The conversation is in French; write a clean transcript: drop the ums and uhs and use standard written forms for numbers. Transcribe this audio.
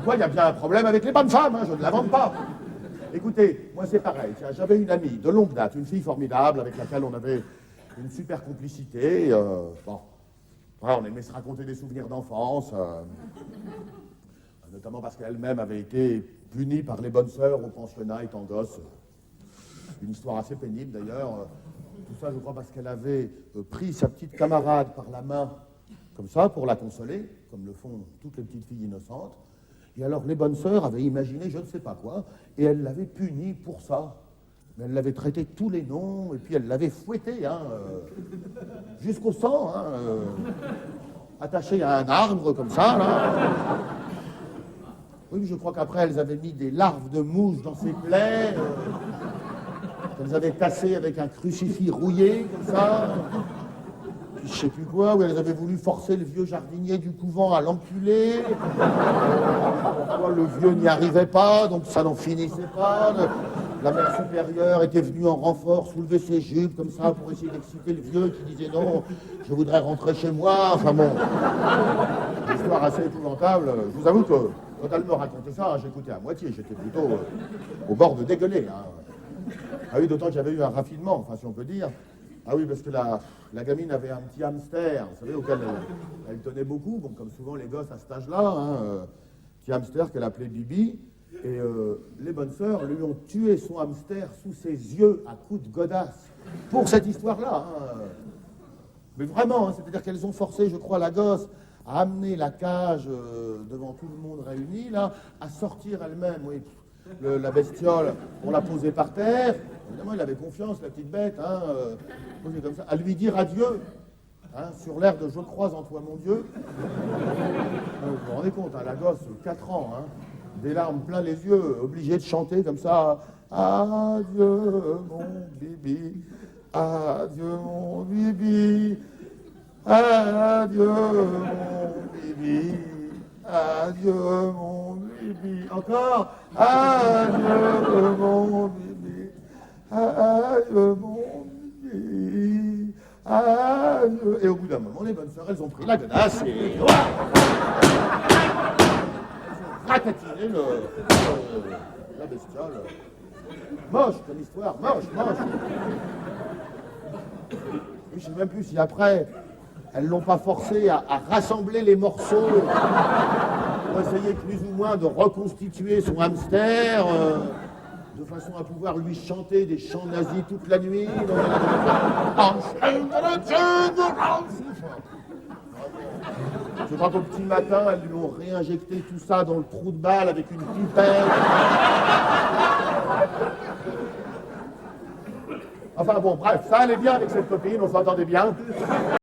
Comme quoi, il y a bien un problème avec les bonnes femmes, hein, je ne l'invente pas. Écoutez, moi c'est pareil, tiens, j'avais une amie de longue date, une fille formidable avec laquelle on avait une super complicité. Bon, ouais, on aimait se raconter des souvenirs d'enfance, notamment parce qu'elle-même avait été punie par les bonnes sœurs au pensionnat étant gosse. Une histoire assez pénible d'ailleurs. Tout ça, je crois, parce qu'elle avait pris sa petite camarade par la main, comme ça, pour la consoler, comme le font toutes les petites filles innocentes. Et alors, les bonnes sœurs avaient imaginé je ne sais pas quoi, et elles l'avaient punie pour ça. Mais elles l'avaient traité de tous les noms, et puis elles l'avaient fouetté, hein, jusqu'au sang, hein, attaché à un arbre, comme ça, là. Oui, je crois qu'après, elles avaient mis des larves de mouches dans ses plaies, qu'elles avaient tassées avec un crucifix rouillé, comme ça. Puis je sais plus quoi, où elles avaient voulu forcer le vieux jardinier du couvent à l'enculer. Le vieux n'y arrivait pas, donc ça n'en finissait pas. La mère supérieure était venue en renfort, soulever ses jupes, comme ça, pour essayer d'exciter le vieux qui disait non, je voudrais rentrer chez moi. Enfin bon, une histoire assez épouvantable. Je vous avoue que quand elle me racontait ça, j'écoutais à moitié, j'étais plutôt au bord de dégueuler. Hein. Ah oui, d'autant que j'avais eu un raffinement, enfin si on peut dire. Ah oui, parce que la gamine avait un petit hamster, vous savez, auquel elle tenait beaucoup, bon, comme souvent les gosses à cet âge-là, hein, petit hamster qu'elle appelait Bibi, et les bonnes sœurs lui ont tué son hamster sous ses yeux à coups de godasse, pour cette histoire-là. Hein. Mais vraiment, hein, c'est-à-dire qu'elles ont forcé, je crois, la gosse à amener la cage devant tout le monde réuni, là, à sortir elle-même, oui, la bestiole, on l'a posée par terre. Évidemment, il avait confiance, la petite bête, hein, posée comme ça, à lui dire adieu, hein, sur l'air de « Je crois en toi, mon Dieu ». Vous vous rendez compte, hein, la gosse, 4 ans, hein, des larmes plein les yeux, obligée de chanter comme ça « Adieu, mon bibi, adieu, mon bibi, adieu, mon bibi, adieu, mon bibi ». Encore « Adieu, mon bibi, adieu, mon bibi, adieu ». Et au bout d'un moment, les bonnes sœurs, elles ont pris la godasse et... elles ont ratatiné la bestiole. Moche comme histoire, moche. Je ne sais même plus si après, elles ne l'ont pas forcé à rassembler les morceaux pour essayer plus ou moins de reconstituer son hamster, de façon à pouvoir lui chanter des chants nazis toute la nuit. Je crois qu'au petit matin, elles lui ont réinjecté tout ça dans le trou de balle avec une pipette. Enfin bon, bref, ça allait bien avec cette copine, on s'entendait bien.